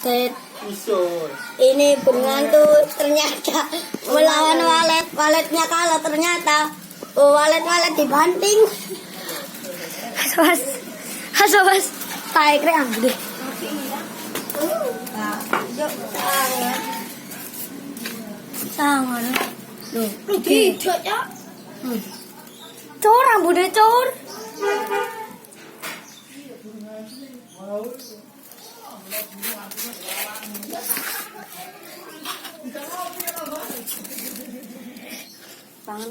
Dan ini berenang tuh ternyata melawan walet. Waletnya kalah ternyata. Walet dibanting. Mas. Tai kreang deh. Tangan. Loh, tidak ya. Cor rambutnya cor. Tangan